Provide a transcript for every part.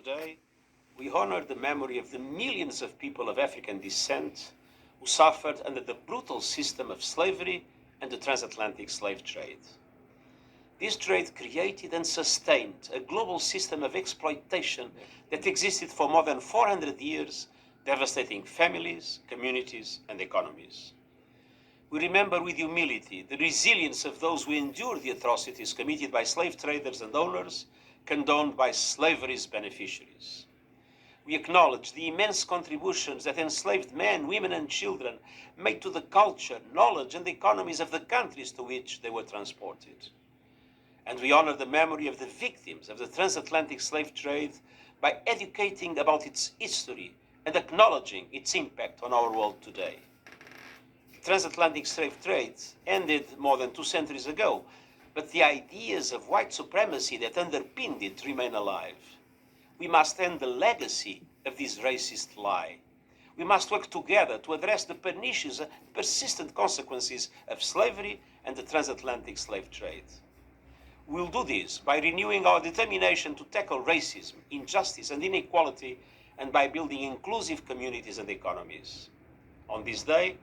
today, we honor the memory of the millions of people of African descent who suffered under the brutal system of slavery and the transatlantic slave trade. This trade created and sustained a global system of exploitation that existed for more than 400 years, devastating families, communities, and economies. We remember with humility the resilience of those who endured the atrocities committed by slave traders and owners, condoned by slavery's beneficiaries. We acknowledge the immense contributions that enslaved men, women, and children made to the culture, knowledge, and economies of the countries to which they were transported. And we honor the memory of the victims of the transatlantic slave trade by educating about its history and acknowledging its impact on our world today. The transatlantic slave trade ended more than 2 centuries ago, but the ideas of white supremacy that underpinned it remain alive. We must end the legacy of this racist lie. We must work together to address the pernicious and persistent consequences of slavery and the transatlantic slave trade. We'll do this by renewing our determination to tackle racism, injustice, and inequality, and by building inclusive communities and economies. On this day,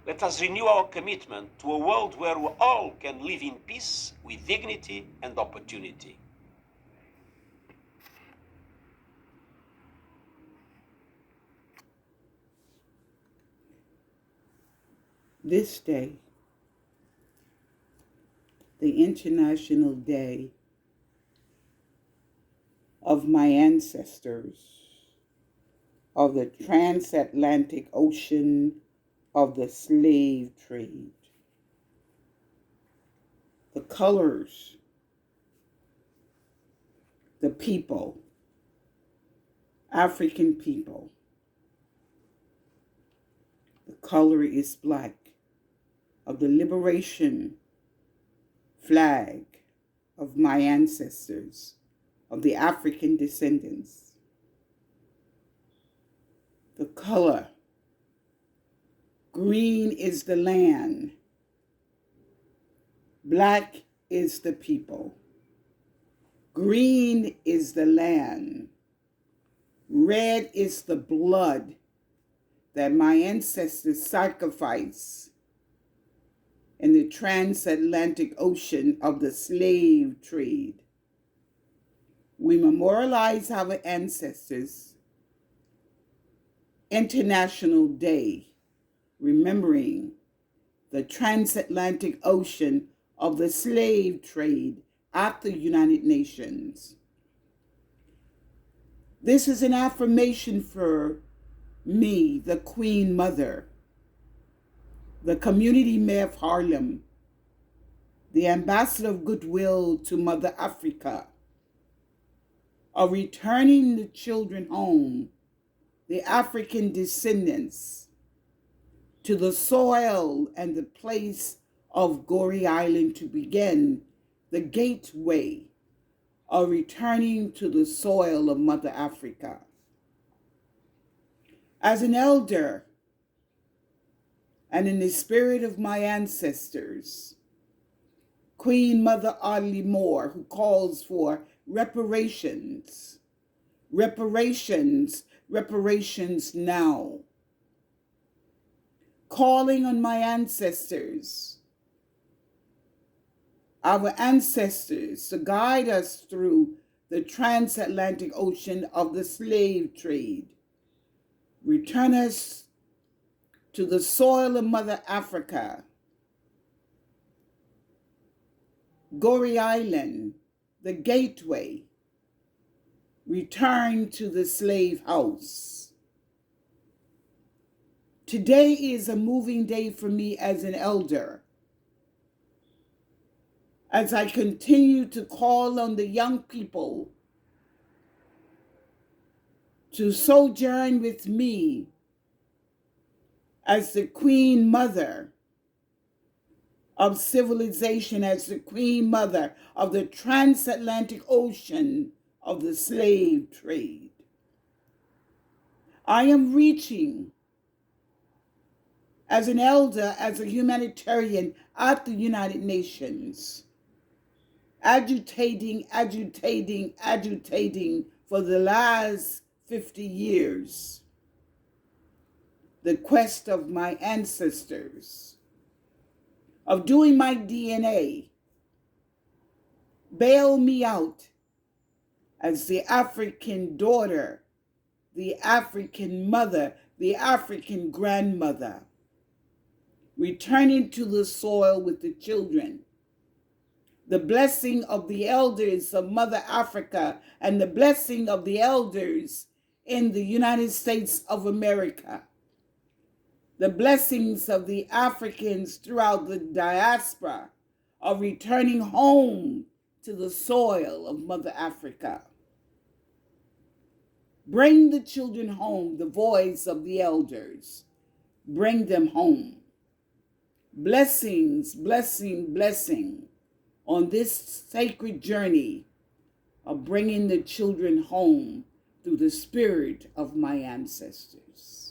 let us renew our commitment to a world where we all can live in peace with dignity and opportunity. This day, the International Day of my ancestors of the transatlantic ocean of the slave trade. The colors, the people, African people. The color is black, of the liberation flag of my ancestors, of the African descendants. The color, green is the land, black is the people. Green is the land, red is the blood that my ancestors sacrificed in the transatlantic ocean of the slave trade. We memorialize our ancestors' International Day, remembering the transatlantic ocean of the slave trade at the United Nations. This is an affirmation for me, the Queen Mother, the Community Mayor of Harlem, the Ambassador of Goodwill to Mother Africa, of returning the children home, the African descendants, to the soil and the place of Goree Island to begin the gateway of returning to the soil of Mother Africa. As an elder, and in the spirit of my ancestors, Queen Mother Audley Moore, who calls for reparations, reparations, reparations now. Calling on my ancestors, our ancestors, to guide us through the transatlantic ocean of the slave trade. Return us to the soil of Mother Africa, Goree Island, the gateway. Return to the slave house. Today is a moving day for me as an elder, as I continue to call on the young people to sojourn with me as the Queen Mother of civilization, as the Queen Mother of the transatlantic ocean of the slave trade. I am reaching as an elder, as a humanitarian at the United Nations, agitating for the last 50 years, the quest of my ancestors, of doing my DNA, bail me out as the African daughter, the African mother, the African grandmother, returning to the soil with the children. The blessing of the elders of Mother Africa and the blessing of the elders in the United States of America. The blessings of the Africans throughout the diaspora of returning home to the soil of Mother Africa. Bring the children home, the voice of the elders. Bring them home. Blessings, blessing, blessing on this sacred journey of bringing the children home through the spirit of my ancestors.